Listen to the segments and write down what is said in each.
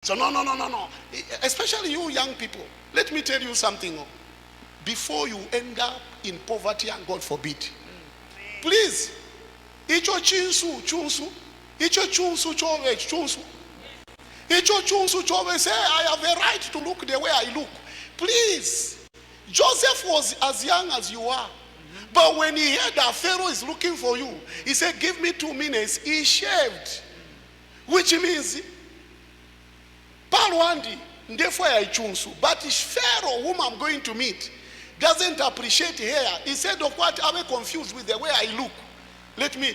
So no. Especially you young people, let me tell you something. Before you end up in poverty, and God forbid, please, icho chinsu chunsu, icho chunsu chove chunsu, icho chunsu chove say I have a right to look the way I look. Please, Joseph was as young as you are, but when he heard that Pharaoh is looking for you, he said, "Give me 2 minutes." He shaved, which means Palwandi, therefore I choose. But Pharaoh, whom I'm going to meet, doesn't appreciate hair. He said, "Of what? Are we confused with the way I look?" Let me.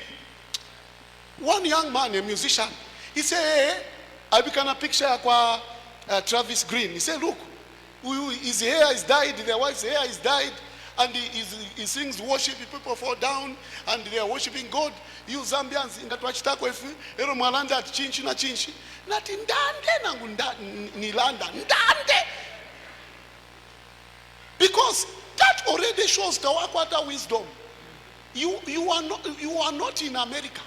One young man, a musician, he said, "Hey, I become a picture of Travis Green." He said, "Look, his hair is dyed, their wife's hair is dyed, and he sings worship, people fall down, and they are worshiping God. You Zambians, ingatwachitako ero mwalanda chinchi na chinchi. Nati ndande nangu nilanda, ndande." Because that already shows Tawakwata wisdom. You are not in America.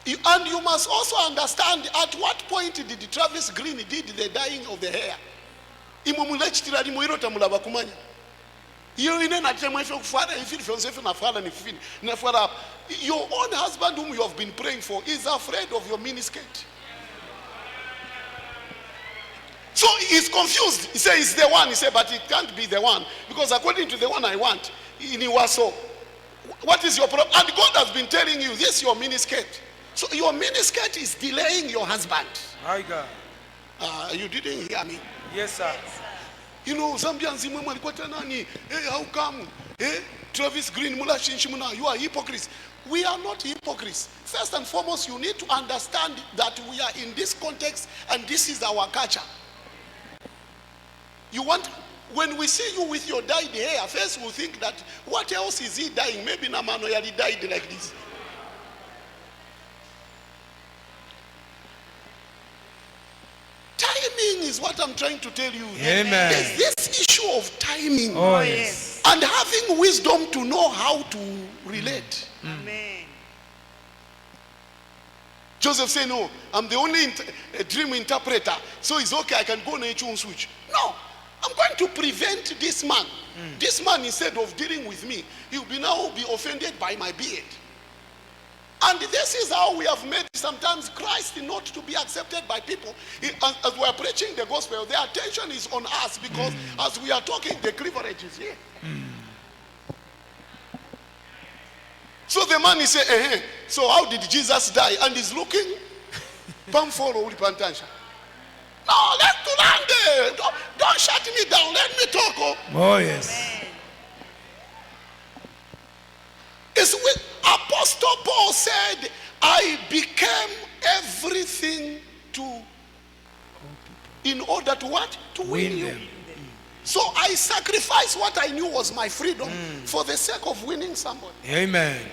And you must also understand at what point did Travis Green did the dyeing of the hair. Your own husband whom you have been praying for is afraid of your miniskirt. So he's confused. He says it's the one. He said, but it can't be the one, because according to the one I want, in Iwaso, what is your problem? And God has been telling you, this is your miniskirt. So your miniskirt is delaying your husband. My God. You didn't hear me. Yes, sir. You know, Zambians, hey, how come? Hey, Travis Green, you are hypocrites. We are not hypocrites. First and foremost, you need to understand that we are in this context and this is our culture. When we see you with your dyed hair, first we'll think that what else is he dyeing? Maybe Namano Yali died like this. Timing is what I'm trying to tell you. Amen. There's this issue of timing. Oh, yes. And having wisdom to know how to relate. Amen. Joseph said, "No, I'm the only dream interpreter, so it's okay, I can go on a switch." No, I'm going to prevent this man. This man, instead of dealing with me, he'll now be offended by my beard. And this is how we have made sometimes Christ not to be accepted by people. As we are preaching the gospel, the attention is on us, because as we are talking, the cleavage is here. So the man is saying, so how did Jesus die? And he's looking, Pamforo Ulipantansha. No, let's do land. Don't shut me down. Let me talk. Oh, yes. It's with Apostle Paul said, "I became everything in order to what? To win you." them. So I sacrificed what I knew was my freedom for the sake of winning somebody. Amen.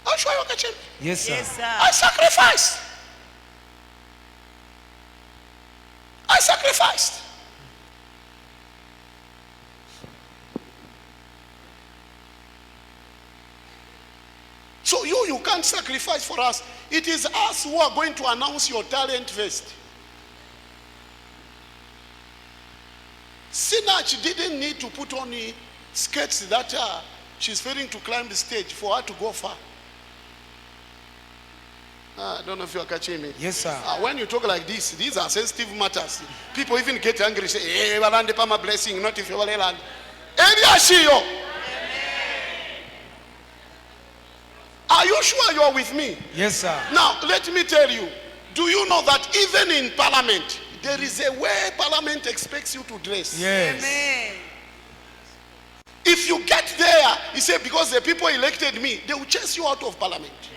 I'll show you, Kachin. Yes, sir. Yes, sir. I sacrificed. I sacrificed. So you can't sacrifice for us. It is us who are going to announce your talent first. Sinach didn't need to put on the skirts that she's failing to climb the stage for her to go far. I don't know if you are catching me. Yes, sir. When you talk like this, these are sensitive matters. People even get angry, say, "Hey, walande pa my blessing, not if you are land." Are you sure you are with me? Yes, sir. Now, let me tell you, do you know that even in parliament, there is a way parliament expects you to dress? Yes. Amen. If you get there, you say, because the people elected me, they will chase you out of parliament.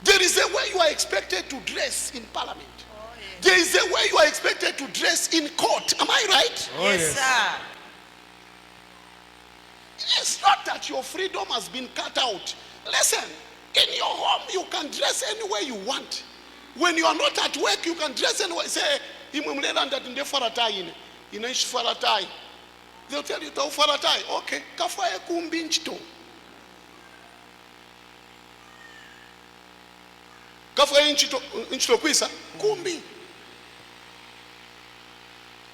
There is a way you are expected to dress in parliament. There is a way you are expected to dress in court. Am I right? Oh, Yes, sir. It's not that your freedom has been cut out. Listen, in your home, you can dress any way you want. When you are not at work, you can dress any way. Say, they'll tell you, okay, kafa inchito kwisa kumbi.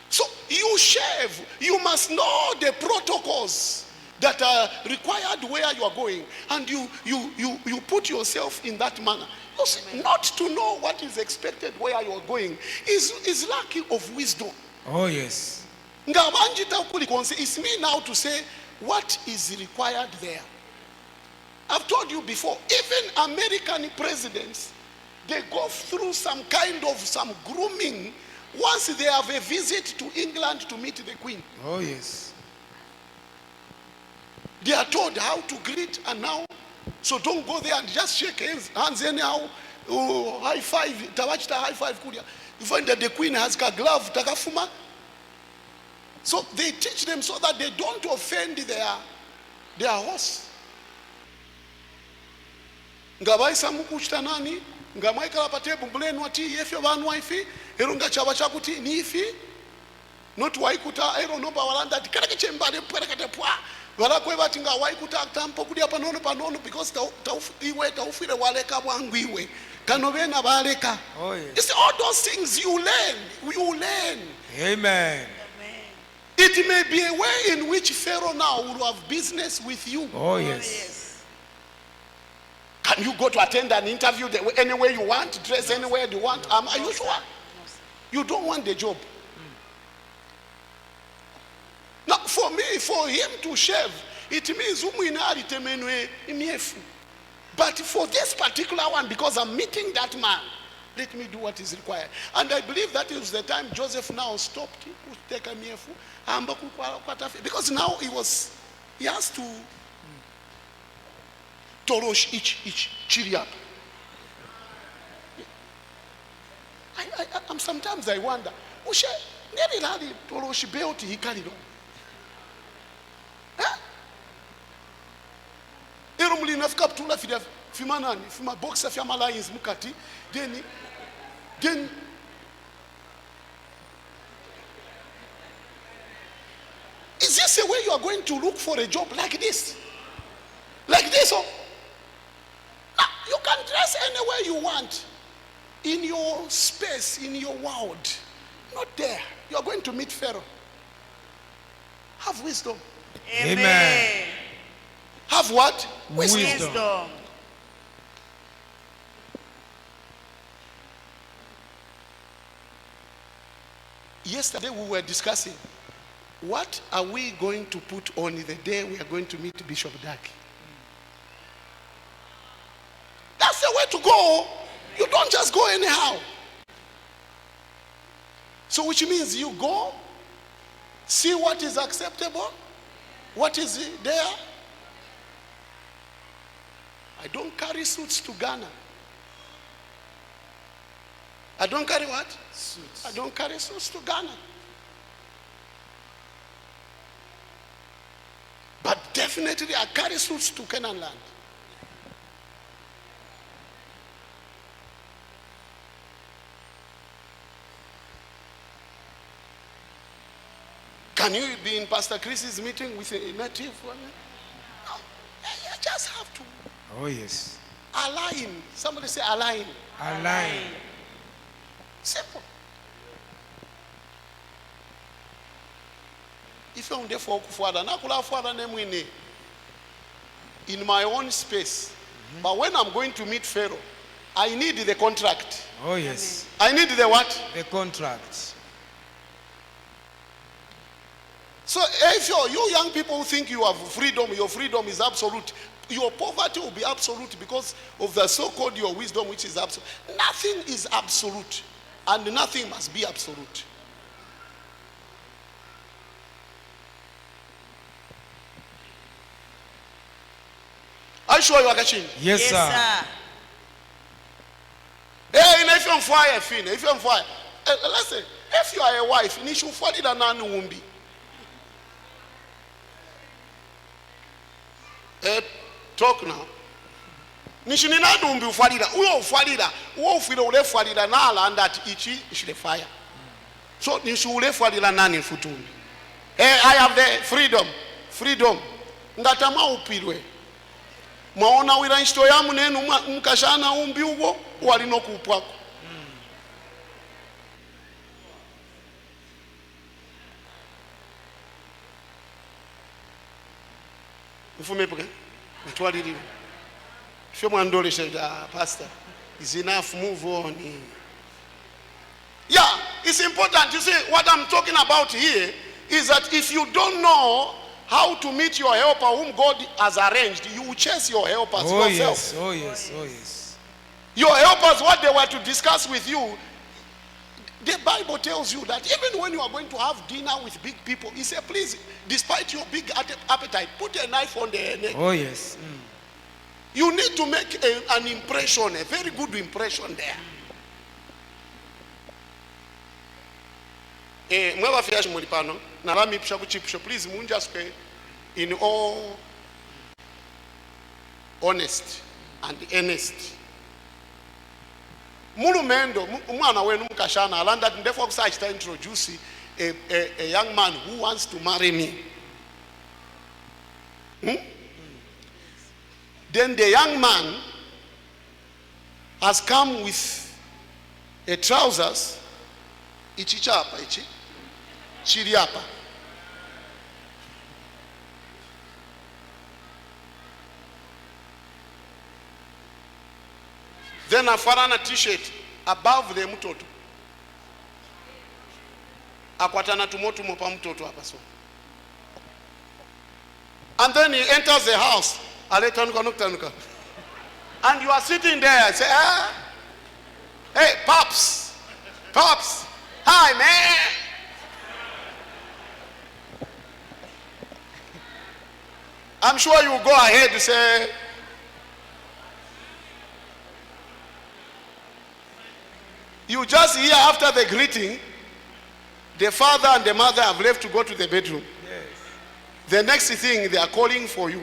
So you shave, you must know the protocols that are required where you are going, and you put yourself in that manner. You see, not to know what is expected where you are going is lacking of wisdom. Oh, yes. It's me now to say what is required there. I've told you before, even American presidents, they go through some grooming once they have a visit to England to meet the Queen. Oh, yes. They are told how to greet and now. So don't go there and just shake hands anyhow. Oh, high five. Tawachita high five kulia. You find that the Queen has a glove. Takafuma. So they teach them so that they don't offend their host. Ngabai samu kuchita nani? Ngamai kala pate bumbuleni wati yefyo banu waifi. Erunga chaba chakuti ni ifi. Not waikuta ero no bawalanda tikaraki chembale pwerekate pwa. Walakwe batinga waikuta tampo kudia panono because iwe taufire waleka wangu iwe. Kanovena baleka. Oh, yes. It's all those things you learn. Amen. It may be a way in which Pharaoh now will have business with you. Oh, yes. Can you go to attend an interview anywhere you want, dress anywhere you want? Are you sure? You don't want the job. Now, for him to shave, it means but for this particular one, because I'm meeting that man, let me do what is required. And I believe that is the time Joseph now stopped because now he has to torosh each chiri up. Sometimes I wonder, torosh beoti hikalido. Erumuli nafika ptula fima nani, fima boxer fima lines mukati, then is this a way you are going to look for a job like this? Like this? Oh? Now, you can dress anywhere you want in your space, in your world. Not there. You are going to meet Pharaoh. Have wisdom. Amen. Have what? Wisdom. Yesterday we were discussing what are we going to put on the day we are going to meet Bishop Daki. That's the way to go. You don't just go anyhow. So which means you go, see what is acceptable, what is there. I don't carry suits to Ghana. I don't carry what? Suits. I don't carry suits to Ghana. But definitely I carry suits to Canaan land. Can you be in Pastor Chris's meeting with a native? No. You just have to. Oh, yes. Align. Somebody say align. Align. Simple. If you're there for in my own space, but when I'm going to meet Pharaoh, I need the contract. Oh, yes. I need the what? The contract. So if you young people who think you have freedom, your freedom is absolute, your poverty will be absolute because of the so-called your wisdom, which is absolute. Nothing is absolute, and nothing must be absolute. Are you sure you are catching? Yes, sir. Hey, if you're on fire, if you're on fire, listen, if you are a wife, you should follow the nan wumbi. Talk now. Nishini na dumbi ufalida. Uyo ufalida. Uyo ufalida na ala that ichi ishile fire. So nishu ufalida nani futumbi. Hey, I have the freedom. Freedom. Ngatama upirwe. mwaona wira nshito ya munenu mkashana umbi ugo walino kupwako. Mfume puke mtwaliriwe fyo mwandoleshe pastor is enough, move on. Yeah, it's important. You see, what I'm talking about here is that if you don't know how to meet your helper whom God has arranged, you will chase your helpers yourself. Yes, oh yes, oh yes. Your helpers, what they were to discuss with you, the Bible tells you that even when you are going to have dinner with big people, he said, please, despite your big appetite, put a knife on the neck. Oh yes. You need to make an impression, a very good impression there. Mwaba fiyashi mulipano, narami pisha kuchipisho, please munjaske in all honest and earnest. Mulumendo, mwana wenu mkashana, alanda therefore kusachita introduce a young man who wants to marry me. Then the young man has come with a trousers, ichi chapa, ichi, chiriapa. Then a farana t-shirt above the mutoto. Akwatana tumoto mopa mutoto hapa so. And then he enters the house. And you are sitting there and say, hey, Pops, hi, man. I'm sure you go ahead to say, you just hear after the greeting, the father and the mother have left to go to the bedroom. Yes. The next thing, they are calling for you.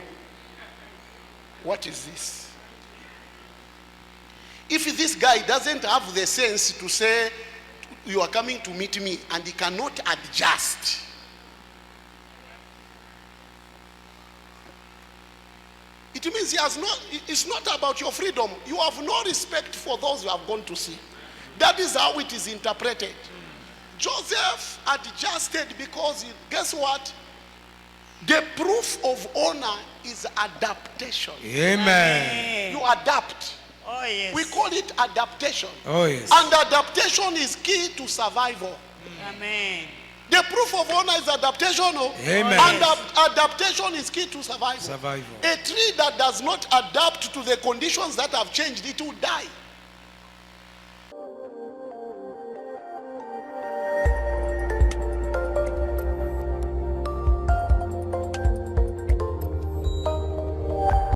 What is this? If this guy doesn't have the sense to say, you are coming to meet me, and he cannot adjust, it means he has not, it's not about your freedom. You have no respect for those you have gone to see. That is how it is interpreted. Joseph adjusted because, guess what? The proof of honor is adaptation. Amen. You adapt. Oh yes. We call it adaptation. Oh yes. And adaptation is key to survival. Amen. The proof of honor is adaptation. Amen. And adaptation is key to survival. Survival. A tree that does not adapt to the conditions that have changed, it will die.